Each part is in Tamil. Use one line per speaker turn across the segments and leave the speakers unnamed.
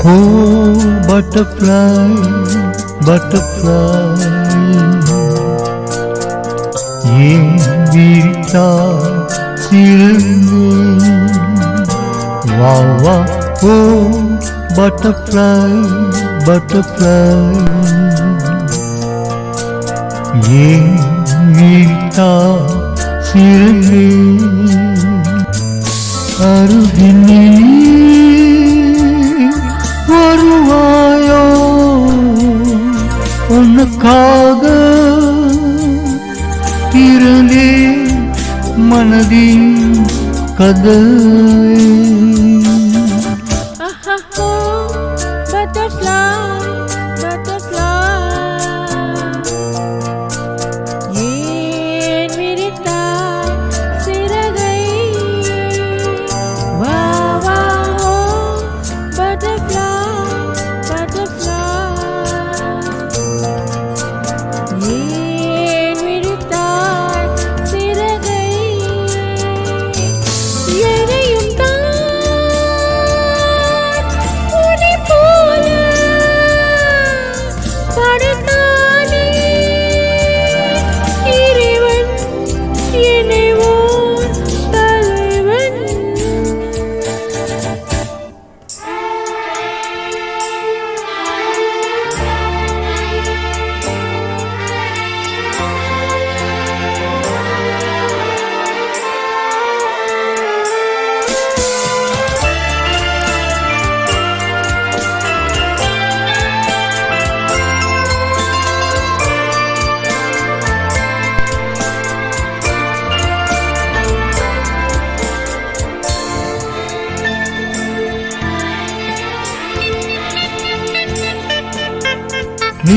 Oh, butterfly, butterfly, ஏன் விரித்தாய் சிறந்தே வா வா. Oh, butterfly, butterfly, ஏன் விரித்தாய் சிறந்தே அருகிலே வருவாயோ உனக்காக திறந்தே மனதின் கதை.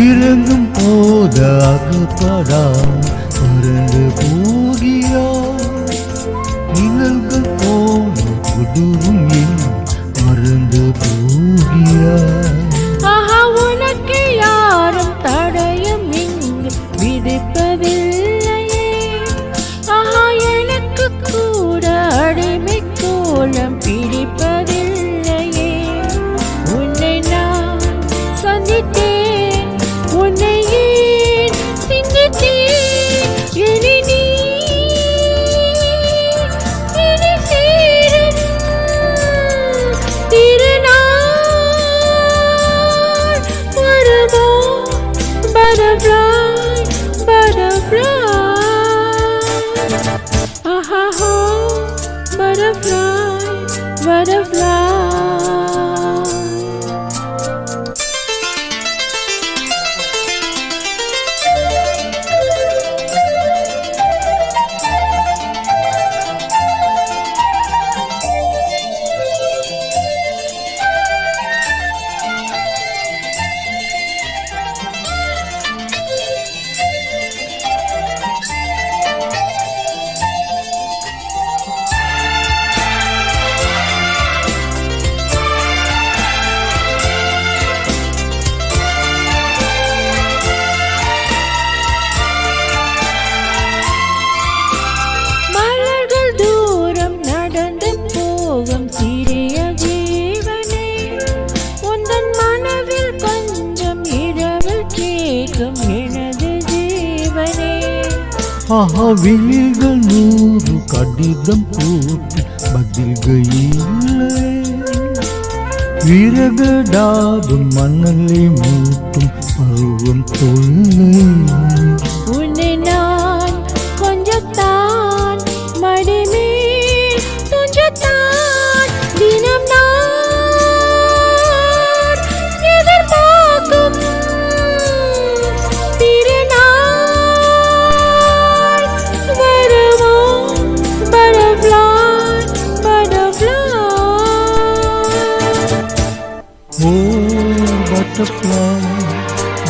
இறங்கும் போத அகப்படா பறந்து போகிறாய் நிழல்கள் போன புதுவும் மறந்து போகிறாய்.
உனக்கு யாரும் தடையும் இங்கு விதிப்பதில்லையே. எனக்கு கூட அடிமை கோலம் பிடிப்பதில்லையே. உன்னை நான் சந்தித்தேன், உன்னை ஏன் சிந்தித்தேன், இனி நீ இனி சேரும் திருநாள் வருமோ. Butterfly, butterfly, ஆஹா, butterfly, butterfly.
விழிகள் 100 கடிதம் போட்டு பதில்கள் இல்லை. விறகடாடும் மணலை மூட்டும் பருவம் தொல்லை.
உன்னை நான் கொஞ்சத்தான் மடிமேல் துஞ்சத்தான் தினம் நான் எதிர்பார்க்கும்
butterfly,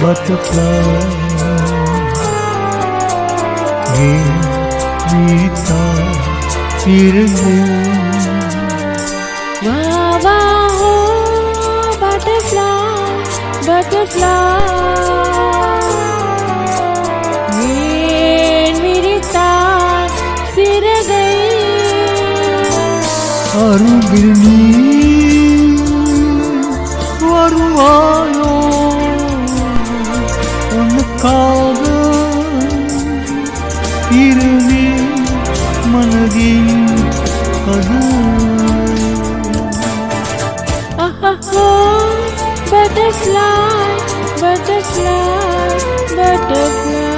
butterfly, ஏன் விரித்தாய் சிறகு.
வா வா ஓ butterfly, butterfly, ஏன் விரித்தாய் சிறகை.
அருகில் நீ உனக்காக இருவே மனதின் கதவு.
Butterfly, butterfly, butterfly.